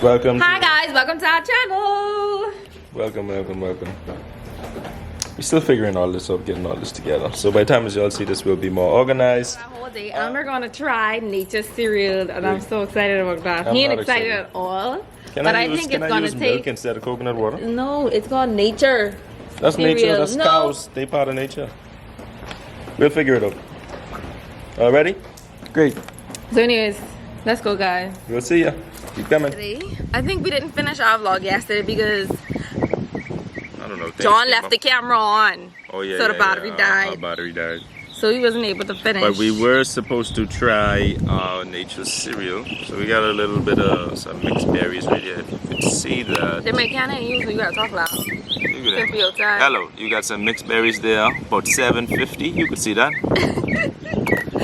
Welcome. Hi guys, welcome to our channel. Welcome. We're still figuring all this out, getting all this together. So by the time y'all see this, we'll be more organized. Our whole day, and we're gonna try nature cereal, and I'm so excited about that. I'm He ain't not excited excited. at all. Can but I I use, think can it's I gonna use take. milk instead of coconut water? No, it's called nature. That's cereal. nature. That's No. cows. They part of nature. We'll figure it out. All ready? Great. So, anyways, let's go, guys. We'll see ya. Keep coming. I think we didn't finish our vlog yesterday because I don't know. John left the camera on. Oh yeah. So the battery Our died. battery died. So he wasn't able to finish. But we were supposed to try our nature cereal. So we got a little bit of some mixed berries right here. If you can see that. They make candy you, so you gotta talk loud. Look at Can't be that. outside. Hello, you got some mixed berries there, about $7.50. You could see that.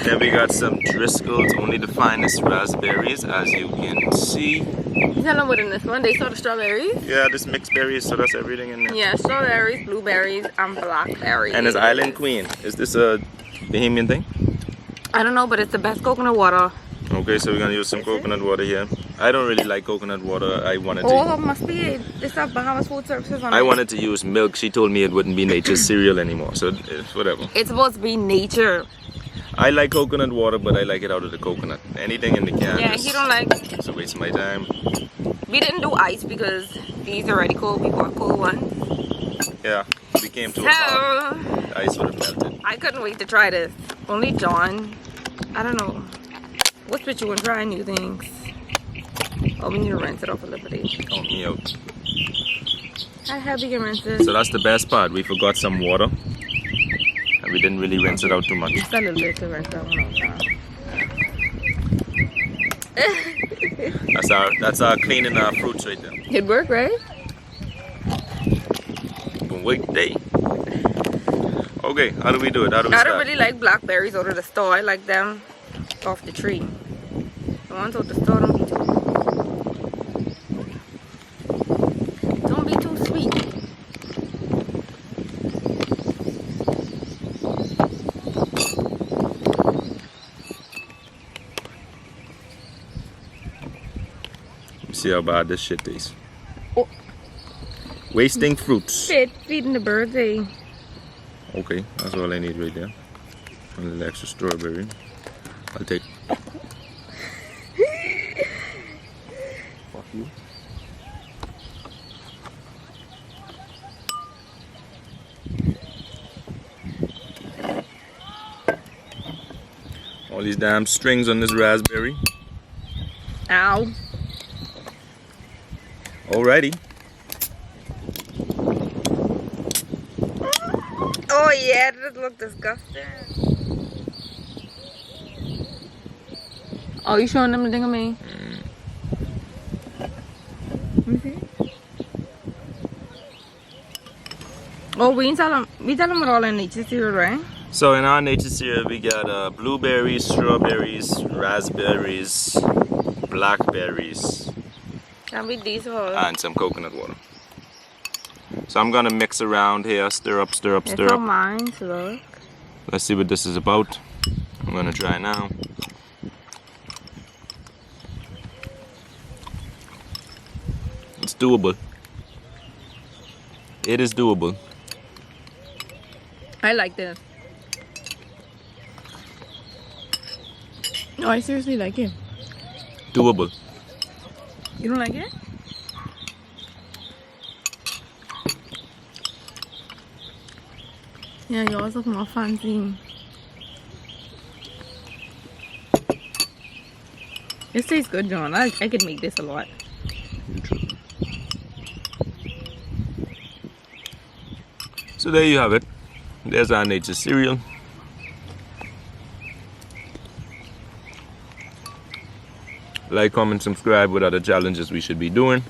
Then we got some Driscoll's, only the finest raspberries, as you can see. You tell them what in this one. They saw the strawberries. Yeah, this mixed berries, so that's everything in there. Yeah, strawberries, blueberries, and blackberries. And it's Island Queen. Is this a Bahamian thing? I don't know, but it's the best coconut water. Okay, so we're gonna use some coconut water here. I don't really like coconut water. I wanted to. Oh, it must be. It's that Bahamas Food Services on I it. wanted to use milk. She told me it wouldn't be nature's cereal anymore, so whatever. It's supposed to be nature. I like coconut water, but I like it out of the coconut. Anything in the can. Yeah, he don't like. It's a waste of my time. We didn't do ice because these are already cold. We bought cold ones. Yeah, we came to a So park. The ice would have melted. I couldn't wait to try this. Only John. I don't know. What's with you and trying new things? Oh, we need to rinse it off a little bit. Count me out. How heavy can rinse this? So that's the best part. We forgot some water. And we didn't really rinse it out too much. Just a little bit to rinse that one out. That's our cleaning our fruits right there. It worked, right? But wait day. Okay, how do we do it? How do we I start? don't really like blackberries out of the store. I like them off the tree. The ones out the store don't be too sweet. See how bad this shit tastes. Oh. Wasting fruits. Feeding the birds, eh? Okay, that's all I need right there. A little extra strawberry. I'll take. Fuck you. All these damn strings on this raspberry. Ow. Alrighty. Oh yeah, it does look disgusting. Oh, you showing them the thing of me? Let me see. Oh, we tell them what all in nature cereal, right? So in our nature cereal, we got blueberries, strawberries, raspberries, blackberries, Can be these all. and some coconut water. So I'm gonna mix around here, stir up, stir up, It's stir all up. mine, so look. Let's see what this is about. I'm gonna try now. It's doable. It is doable. I like this. No, I seriously like it. Doable. You don't like it? Yeah, yours look more fancy. This tastes good, John. I could make this a lot. So there you have it. There's our nature cereal. Like, comment, subscribe. What other challenges we should be doing.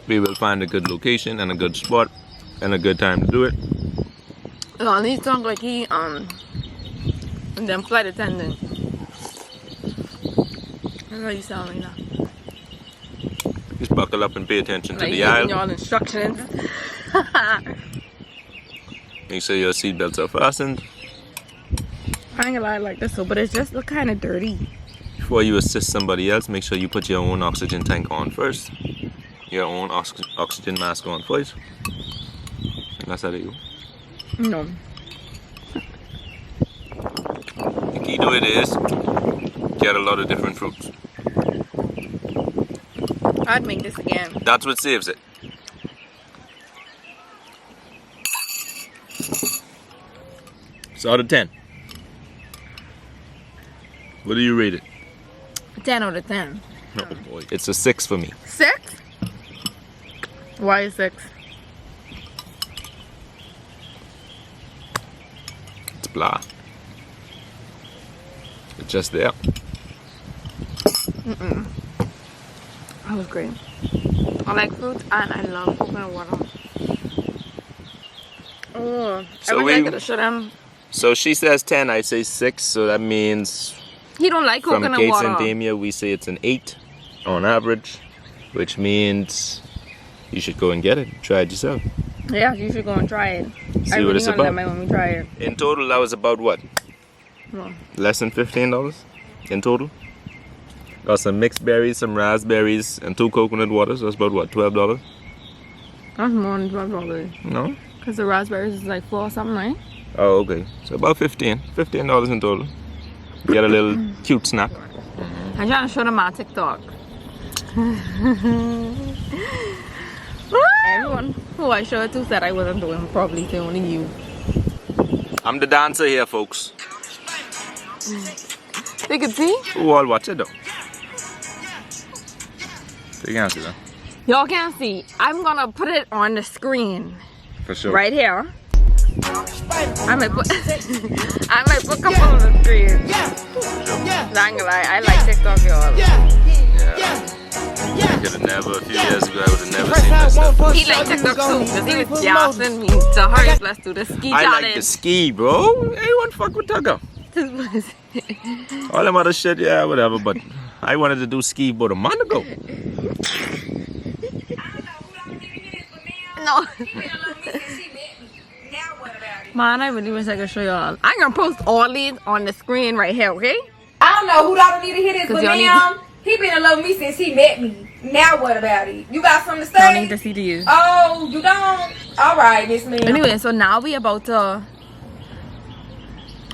We will find a good location and a good spot and a good time to do it. Oh, he sounds like he and them flight attendant. That's how you sound right now. Just buckle up and pay attention to Like the giving aisle. y'all instructions. Make sure your seatbelts are fastened. I ain't gonna lie like this, so but it's just look kind of dirty. before you assist somebody else, make sure you put your own oxygen tank on first. Your own oxygen mask on first. And that's how they go. No. The key to it is get a lot of different fruits. I'd make this again. That's what saves it. So out of 10, what do you rate it? 10 out of 10. Oh boy, it's a 6 for me. 6? Why 6? It's blah. It's just there. That was great. I like fruits and I love coconut water. Oh, So I wish I could have showed him. So she says 10, I say 6, so that means He don't like from coconut gates water. and damia we say it's an 8 on average, which means you should go and get it. Try it yourself. Yeah, you should go and try it. See I what really it's gonna let about. my mommy try it. In total, that was about what? Well, Less than $15 in total? Got some mixed berries, some raspberries, and 2 coconut waters. So that's about what, $12? that's more than $12. No? Because the raspberries is like 4 or something, right? Oh, okay. So about $15 in total. Get a little cute snack. I'm trying to show them my TikTok. Everyone who I showed it to said I wasn't doing properly, so only you. I'm the dancer here, folks. They can see? Who all watch it though? They can't see that. Y'all can't see. I'm gonna put it on the screen. For sure. Right here. I might put I might put a couple on the screen. Not gonna lie, I like TikTok, y'all. Yeah. I could have never, a few years ago, I would have never seen this stuff. He liked TikTok too, because he was gassing me to hurry, let's do the ski I challenge. like to ski, bro. Anyone fuck with Tugger? All them other shit, yeah, whatever, but I wanted to do ski about a month ago. No. Man, I really wish I could show y'all. I'm gonna post all these on the screen right here, okay? I don't know who don't need to hear this, but y'all need now he been in love with me since he met me. Now what about it? You got something to I need to say? see these. Oh, you don't? All right, Miss Ma'am. Anyway, so now we about to,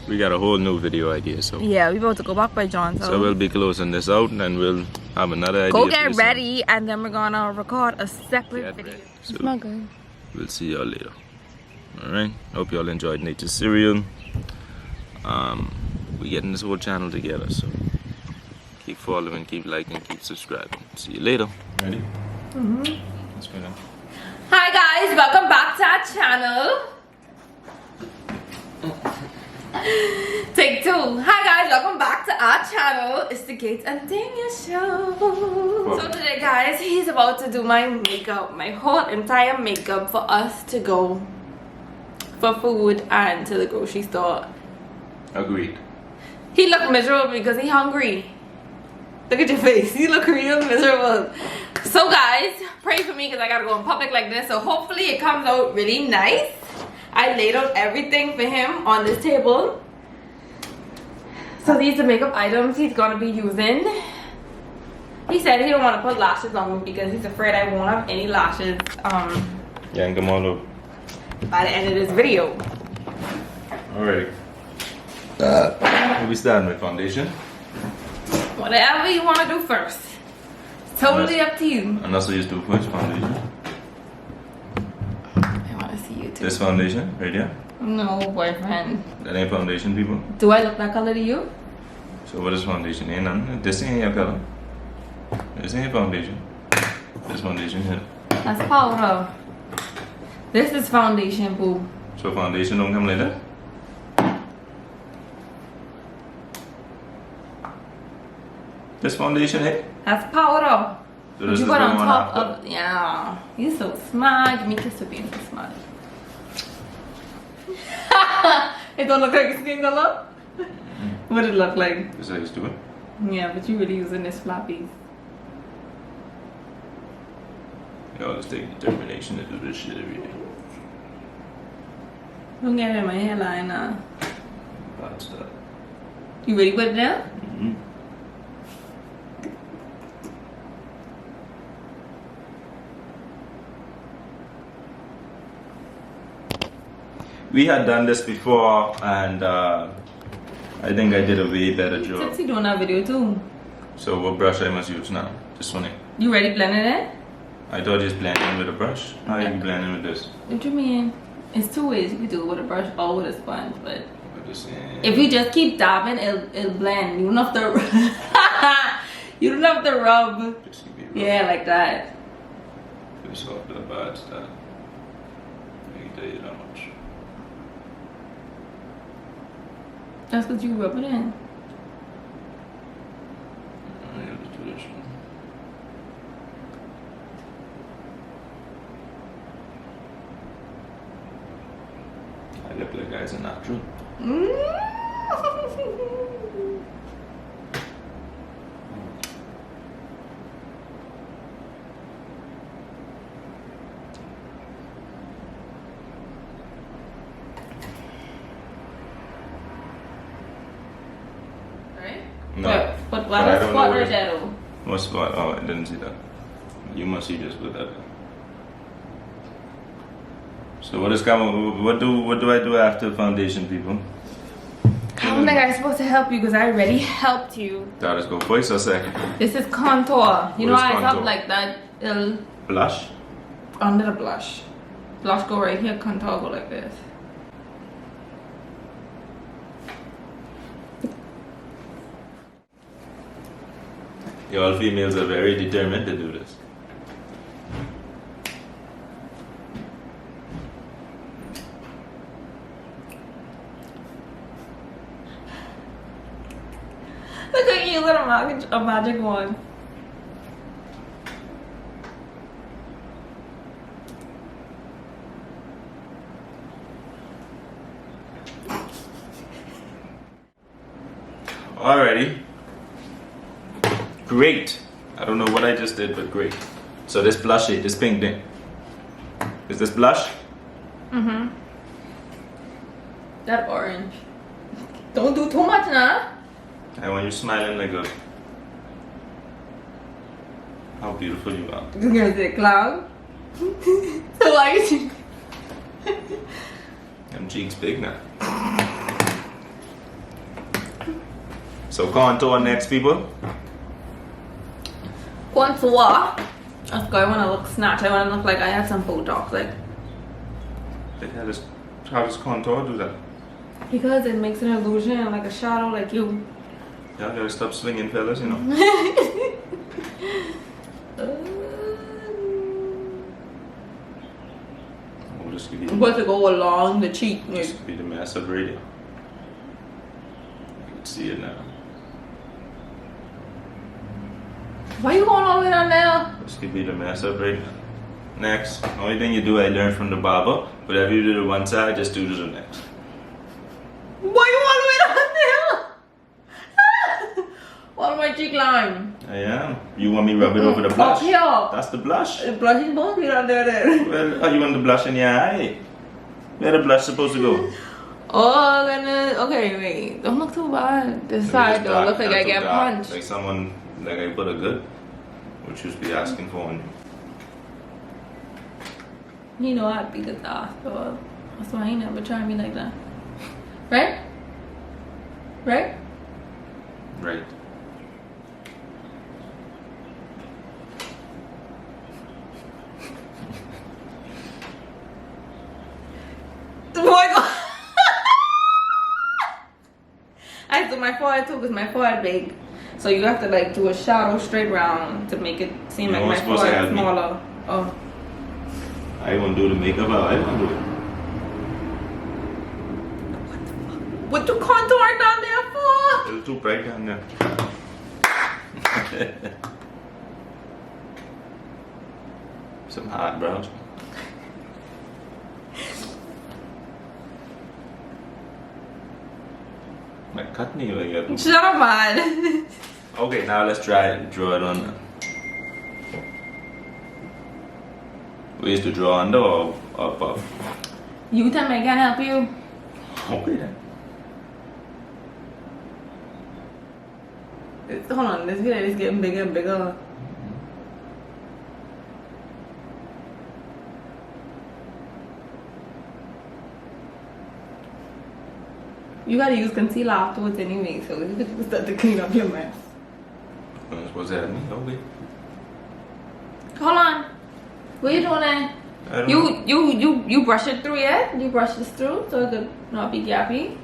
We got a whole new video idea, so yeah, we about to go back by John. so we'll be closing this out, and then we'll have another idea. go for get this ready, and then we're gonna record a separate Get video. ready. It's So- not good. We'll see y'all later. Alright, hope y'all enjoyed Nature's Cereal. We're getting this whole channel together, so keep following, keep liking, keep subscribing. See you later. Ready? Let's go now. Hi guys, welcome back to our channel. Take 2. Hi guys, welcome back to our channel. It's the Gates and Damia show. So today guys, he's about to do my makeup, my whole entire makeup for us to go for food and to the grocery store. Agreed. He looked miserable because he hungry. Look at your face, you look real miserable. So guys, pray for me because I gotta go in public like this. So hopefully it comes out really nice. I laid out everything for him on this table. So these are the makeup items he's gonna be using. He said he don't want to put lashes on me because he's afraid I won't have any lashes Yank them all over. by the end of this video. Alrighty. We'll be starting with foundation. Whatever you want to do first. It's totally up to you. And that's what you do first, foundation. I want to see you too. This foundation, right here. No, boyfriend. That ain't foundation, people. Do I look that color to you? So what is foundation? Ain't none. This ain't your color. This ain't foundation. This foundation here. That's powder. This is foundation, boo. So foundation don't come like that? This foundation here? That's powder. So But this you is put on going top after. of, yeah. You're so smart. Give me a kiss for being so smart. It don't look like a skin color? What did it look like? This is how you do it. Yeah, but you really using this floppy. Y'all just take determination to do this shit every day. Don't get it in my hairline now. Bad stuff. You ready to put it down? Mm-hmm. We had done this before, and I think I did a way better job. Since you doing that video too. So what brush I must use now? This one. You ready blending it? I thought just blending with a brush. How are you blending with this? What you mean? It's two ways you can do it with a brush or with a sponge, but With this, if you just keep dabbing, it'll blend. You don't have to. You don't have to rub. Just keep it rough. Yeah, like that. This off to the bad stuff. I can tell you that much. That's because you rub it in. I have to do this one. I look like guys are natural. Right? No. But I why don't does know spot where right there though? What spot? Oh, I didn't see that. You must see just with that. So what is coming? What do I do after foundation, people? I don't think I'm supposed to help you because I already helped you. That is go first or second? This is contour. You know What is how I contour? help like that? It'll Blush. under the blush. Blush go right here, contour go like this. Y'all females are very determined to do this. Look at you, little magic wand. Alrighty. Great. I don't know what I just did, but great. So this blush shade, this pink thing. Is this blush? Mm-hmm. That orange. Don't do too much now. I want you smiling like a... How beautiful you are. You're gonna say clown. So why you Them cheeks big now. So contour next, people. contour? Let's go. I wanna look snatched. I wanna look like I had some Botox. Like, How does contour do that? because it makes an illusion, like a shadow, like you. Y'all gotta stop swinging, fellas, you know. Oh, this could be, But to go along the cheek. this could be the massive radio. You can see it now. Why you going all the way down there? This could be the massive radio. Next, only thing you do, I learned from the barber. Whatever you do to one side, just do to the next. Why you all the way down there? What my cheek line? I am. You want me to rub it over the blush? Up here. That's the blush. The blush is supposed to be down there then. Well, how you want the blush in your eye? Where the blush supposed to go? Oh goodness. Okay, wait. Don't look too bad. This side though, look like I get punched. Like someone, like I put a good, which you should be asking for. You know I'd be the ass, so that's why I ain't never try me like that. Right? Right? Right. Oh my god! I do my forehead too because my forehead big. So you have to like do a shadow straight round to make it seem You like my weren't supposed to forehead help me. smaller. Oh. I won't do the makeup. I won't do it. What you contour down there for? It's too bright down there. Some hard brows. Like cut me like that. Shut up, man. Okay, now let's try it. Draw it on. Ways to draw under or above? You tell me I can't help you. Okay then. Hold on, this video is getting bigger and bigger. You gotta use concealer afterwards anyway, so you could start to clean up your mess. I'm supposed to have me? Okay. Hold on. What you doing there? I don't know. You brush it through yet? You brush this through so it could not be gappy?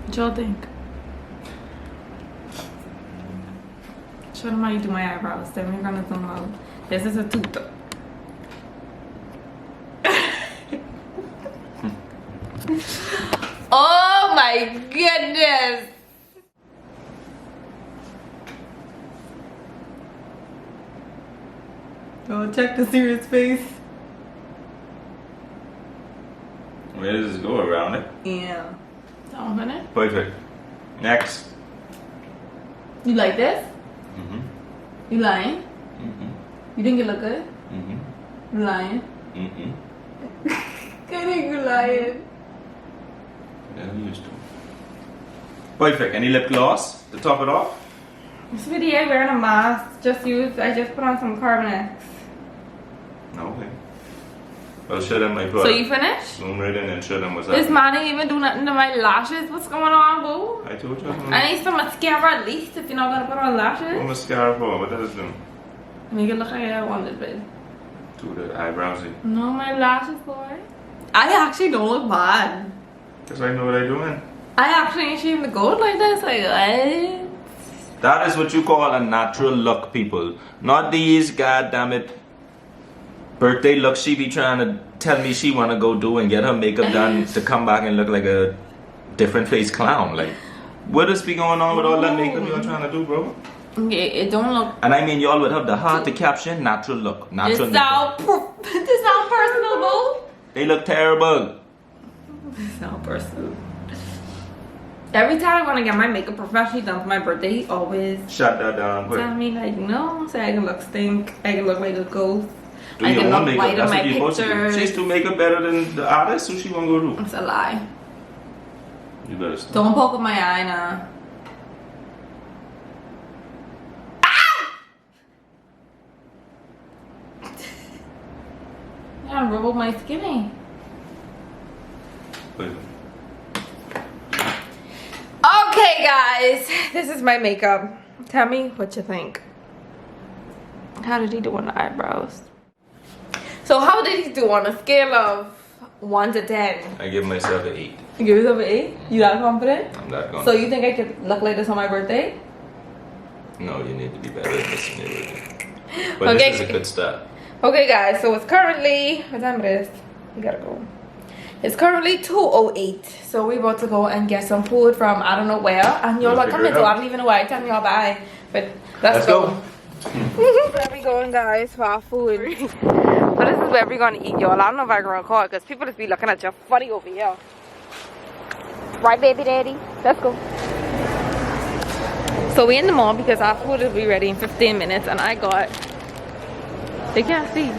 What y'all think? Show them how you do my eyebrows. Then we're gonna zoom out. This is a tooth. Oh my goodness! Oh, check the serious face. Where does this go? Around it? Yeah. Don't hit it. Perfect. Next. You like this? Mm-hmm. You lying? Mm-hmm. You think it look good? Mm-hmm. You lying? Mm-hmm. I think you lying. Yeah, we used to. Perfect. Any lip gloss to top it off? This video wearing a mask. I just put on some Carbonex. Okay. I'll show them my product. So you finished? Zoom right in and show them what's This happening. man ain't even do nothing to my lashes. What's going on, boo? I told you. I need some mascara at least if you're not gonna put on What lashes. mascara for? What does it do? Make it look like I wanted it. To the eyebrows. No, my lashes, boy. I actually don't look bad. Because I know what I'm doing. I actually ain't shaving the gold like this. Like, what? That is what you call a natural look, people. Not these, goddammit, birthday looks she be trying to tell me she wanna go do and get her makeup done to come back and look like a different face clown. Like, what is be going on with all that makeup you're trying to do, bro? It don't look. And I mean, y'all would have the heart to caption natural look, natural It makeup. sound personal, boo. They look terrible. It sound personal. Every time I want to get my makeup professionally done for my birthday, he always Shut that down quick. tell me like, no, so I can look stink, I can look like a ghost, Do I your can own look makeup. white in That's my what you're supposed to do. pictures. She's do makeup better than the artist, so she won't go do. It's a lie. You better stop. Don't poke at my eye now. Yeah, rub up my skinny. Wait. Okay, guys, this is my makeup. Tell me what you think. How did he do on the eyebrows? So how did he do on a scale of 1 to 10? I give myself an 8. You give yourself an 8? You that confident? I'm not going. So you think I could look like this on my birthday? No, you need to be better at this than you were. But Okay. this is a good start. Okay, guys, so it's currently, what time it is? We gotta go. It's currently 2:08, so we're about to go and get some food from I don't know where. And y'all are Figure coming, it so out. I don't even know why I tell y'all bye. But let's go. Where we going, guys, for our food? But this is where we're gonna eat, y'all. I don't know if I can record because people just be looking at you funny over here. Right, baby daddy? Let's go. So we in the mall because our food will be ready in 15 minutes, and I got. They can't see.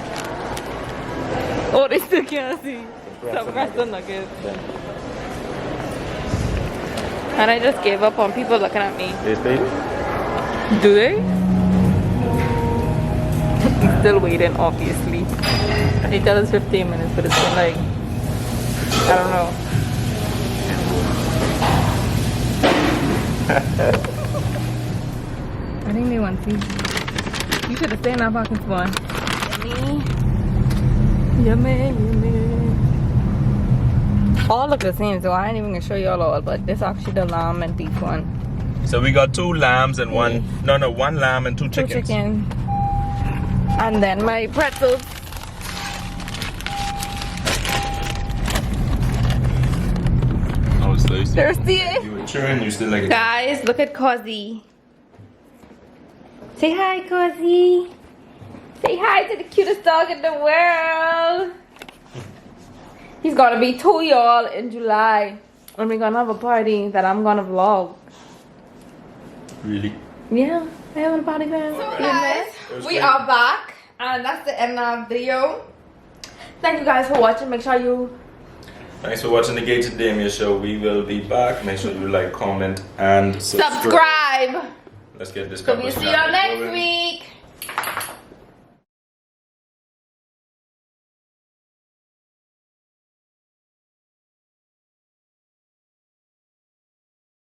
Oh, they still can't see. Some wrestling nuggets. And I just gave up on people looking at me. Yes, baby. Do they? Still waiting, obviously. They tell us 15 minutes, but it's been like, I don't know. I think they want to see. You should have stayed in that fucking spawn. Yummy, yummy. All look the same, so I ain't even gonna show y'all all, but this actually the lamb and beef one. So we got 2 lambs and one lamb and 2 Two chickens. chicken. And then my pretzels. I was thirsty. Thirsty? You were chewing, you still like it. Guys, look at Cozy. Say hi, Cozy. Say hi to the cutest dog in the world. He's gonna be 2, y'all, in July. And we're gonna have a party that I'm gonna vlog. Really? Yeah, I have a party plan. So guys, we are back. And that's the end of the video. Thank you guys for watching. Make sure you Thanks for watching the gates.damia show. We will be back. Make sure you like, comment, and subscribe. subscribe. Let's get this So we'll couple see y'all started. next week.